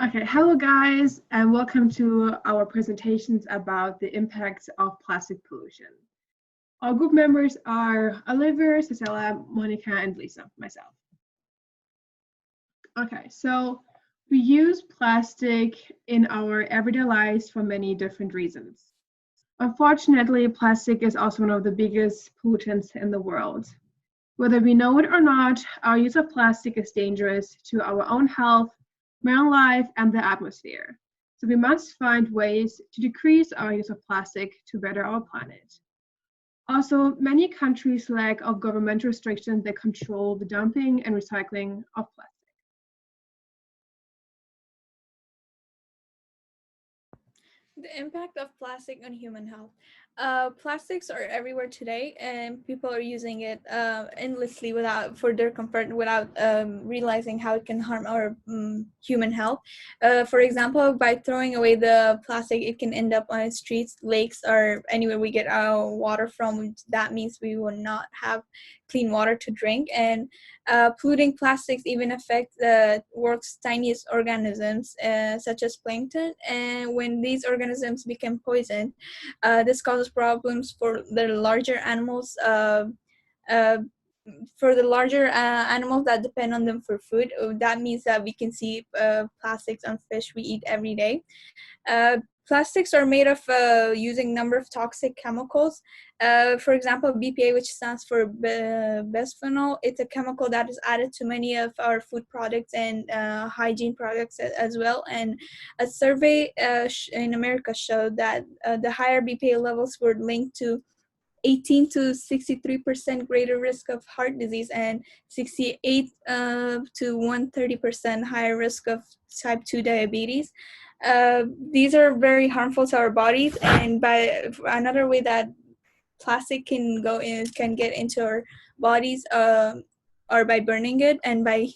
Okay, hello guys, and welcome to our presentations about the impacts of plastic pollution. Our group members are Olivia, Cecilia, Monica, and Lisa, myself. Okay, so we use plastic in our everyday lives for many different reasons. Unfortunately, plastic is also one of the biggest pollutants in the world. Whether we know it or not, our use of plastic is dangerous to our own health, marine life, and the atmosphere. So we must find ways to decrease our use of plastic to better our planet. Also, many countries lack of government restrictions that control the dumping and recycling of plastic. The impact of plastic on human health. Plastics are everywhere today, and people are using it endlessly for their comfort without realizing how it can harm our human health. For example, by throwing away the plastic, it can end up on streets, lakes, or anywhere we get our water from. That means we will not have clean water to drink, and polluting plastics even affect the world's tiniest organisms, such as plankton. And when these organisms become poisoned, this causes problems for the larger animals. For the larger animals that depend on them for food, that means that we can see plastics on fish we eat every day. Plastics are made of using number of toxic chemicals. For example, BPA, which stands for bisphenol, it's a chemical that is added to many of our food products and hygiene products as well. And a survey in America showed that the higher BPA levels were linked to 18 to 63% greater risk of heart disease and 68 to 130% higher risk of type 2 diabetes. These are very harmful to our bodies, and by another way that plastic can get into our bodies are by burning it and by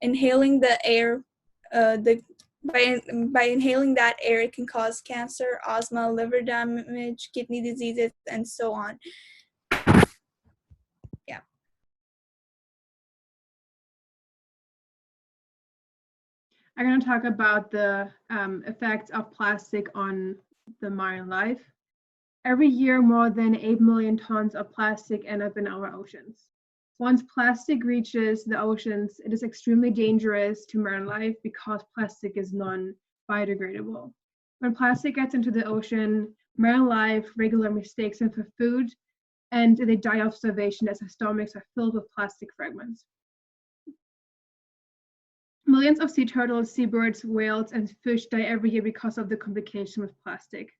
inhaling the air. By inhaling that air, it can cause cancer, asthma, liver damage, kidney diseases, and so on. Yeah. I'm going to talk about the effects of plastic on the marine life. Every year, more than 8 million tons of plastic end up in our oceans. Once plastic reaches the oceans, it is extremely dangerous to marine life because plastic is non-biodegradable. When plastic gets into the ocean, marine life regularly mistakes it for food, and they die of starvation as their stomachs are filled with plastic fragments. Millions of sea turtles, seabirds, whales, and fish die every year because of the complication with plastic.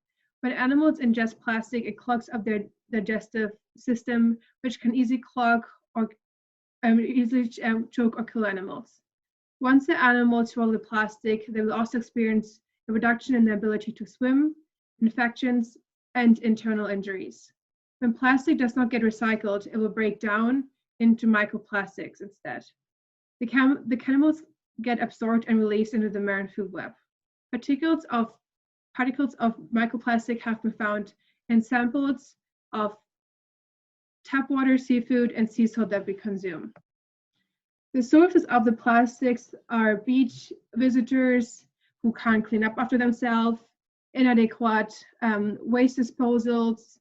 When animals ingest plastic, it clogs up their digestive system, which can easily clog or easily choke or kill animals. Once the animals swallow the plastic, they will also experience a reduction in their ability to swim, infections, and internal injuries. When plastic does not get recycled, it will break down into microplastics instead. The chemicals get absorbed and released into the marine food web. Particles of microplastic have been found in samples of tap water, seafood, and sea salt that we consume. The sources of the plastics are beach visitors who can't clean up after themselves, inadequate waste disposals,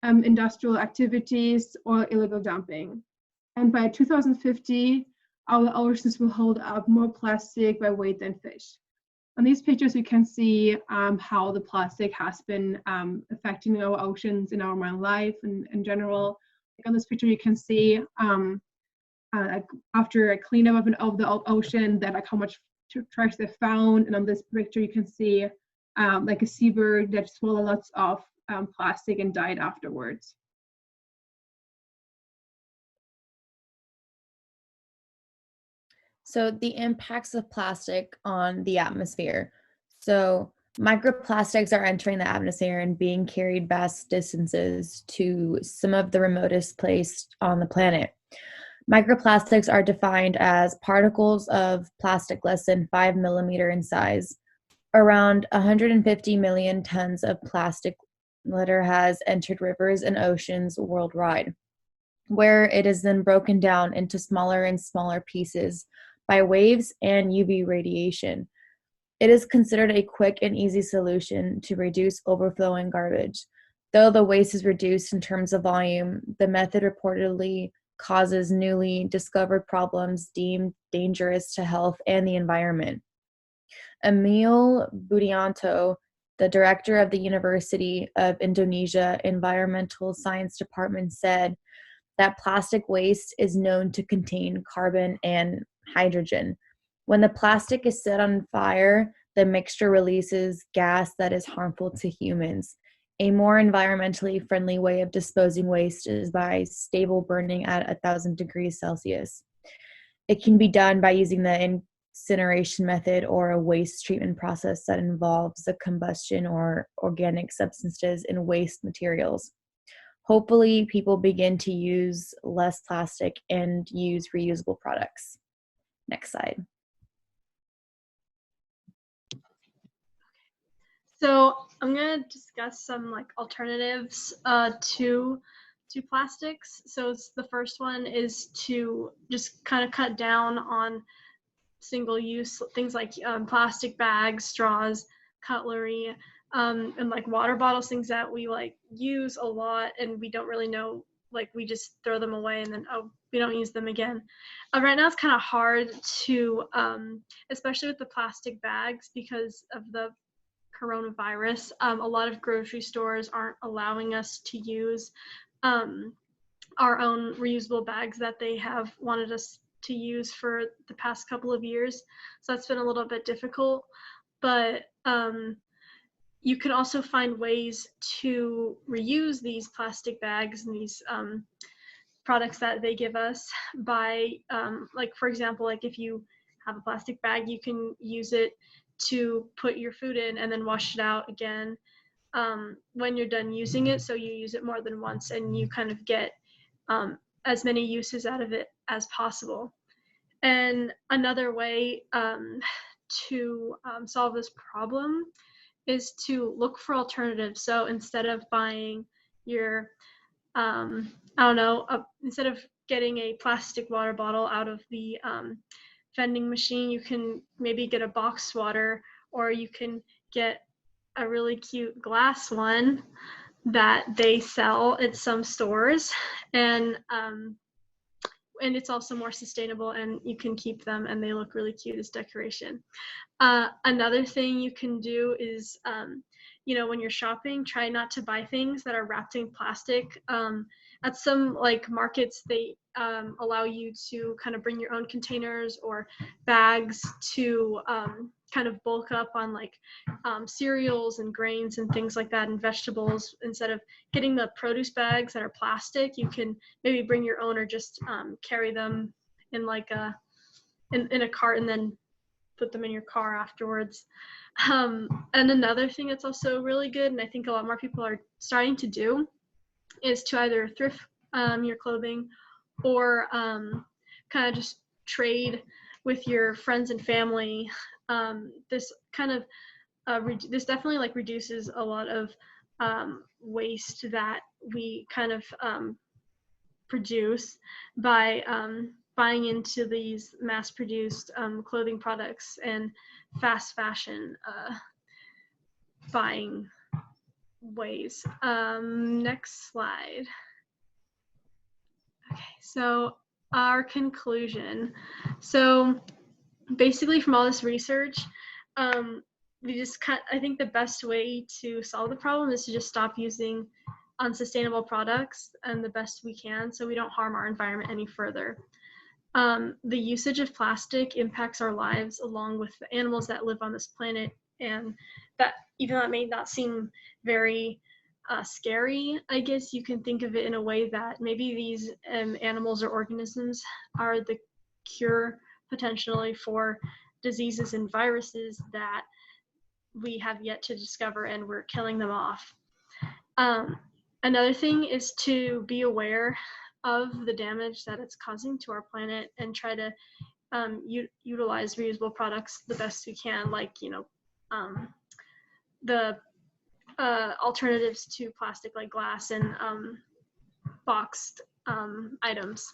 industrial activities, or illegal dumping. And by 2050, our oceans will hold up more plastic by weight than fish. On these pictures, you can see how the plastic has been affecting our oceans in our marine life and in general. Like on this picture, you can see after a cleanup of the ocean that like how much trash they found. And on this picture, you can see like a seabird that swallowed lots of plastic and died afterwards. So the impacts of plastic on the atmosphere. So microplastics are entering the atmosphere and being carried vast distances to some of the remotest places on the planet. Microplastics are defined as particles of plastic less than 5 millimeter in size. Around 150 million tons of plastic litter has entered rivers and oceans worldwide. where it is then broken down into smaller and smaller pieces by waves and UV radiation. It is considered a quick and easy solution to reduce overflowing garbage. Though the waste is reduced in terms of volume, the method reportedly causes newly discovered problems deemed dangerous to health and the environment. Emil Budianto, the director of the University of Indonesia Environmental Science Department, said that plastic waste is known to contain carbon and hydrogen. When the plastic is set on fire, the mixture releases gas that is harmful to humans. A more environmentally friendly way of disposing waste is by stable burning at 1,000 degrees Celsius. It can be done by using the incineration method or a waste treatment process that involves the combustion or organic substances in waste materials. Hopefully, people begin to use less plastic and use reusable products. Next slide. So I'm gonna discuss some like alternatives to plastics. So the first one is to just kind of cut down on single-use things like plastic bags, straws, cutlery, and like water bottles, things that we like use a lot and we don't really know, like we just throw them away and then we don't use them again. Right now it's kind of hard to, especially with the plastic bags because of the coronavirus. A lot of grocery stores aren't allowing us to use our own reusable bags that they have wanted us to use for the past couple of years. So that's been a little bit difficult, but you can also find ways to reuse these plastic bags and these products that they give us by, like for example, like if you have a plastic bag, you can use it to put your food in and then wash it out again when you're done using it. So you use it more than once and you kind of get as many uses out of it as possible. And another way to solve this problem is to look for alternatives. So instead of buying your, instead of getting a plastic water bottle out of the vending machine, you can maybe get a box water, or you can get a really cute glass one that they sell at some stores, and it's also more sustainable and you can keep them and they look really cute as decoration. Another thing you can do is, when you're shopping, try not to buy things that are wrapped in plastic. At some like markets, they allow you to kind of bring your own containers or bags to kind of bulk up on like cereals and grains and things like that and vegetables. Instead of getting the produce bags that are plastic, you can maybe bring your own or just carry them in like in a cart and then put them in your car afterwards. And another thing that's also really good, and I think a lot more people are starting to do, is to either thrift your clothing or kind of just trade with your friends and family. This kind of this definitely like reduces a lot of waste that we kind of produce by buying into these mass-produced clothing products and fast fashion buying ways. Next slide. Okay, so our conclusion. So basically from all this research, I think the best way to solve the problem is to just stop using unsustainable products and the best we can so we don't harm our environment any further. The usage of plastic impacts our lives along with the animals that live on this planet, and that even though it may not seem very scary, I guess you can think of it in a way that maybe these animals or organisms are the cure potentially for diseases and viruses that we have yet to discover, and we're killing them off. Another thing is to be aware of the damage that it's causing to our planet and try to utilize reusable products the best we can, like the alternatives to plastic like glass and boxed items.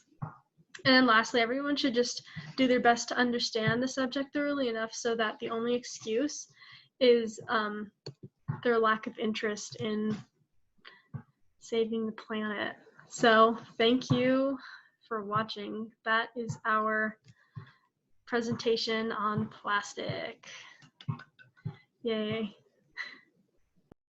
And then lastly, everyone should just do their best to understand the subject thoroughly enough so that the only excuse is their lack of interest in saving the planet. So thank you for watching. That is our presentation on plastic. Yay.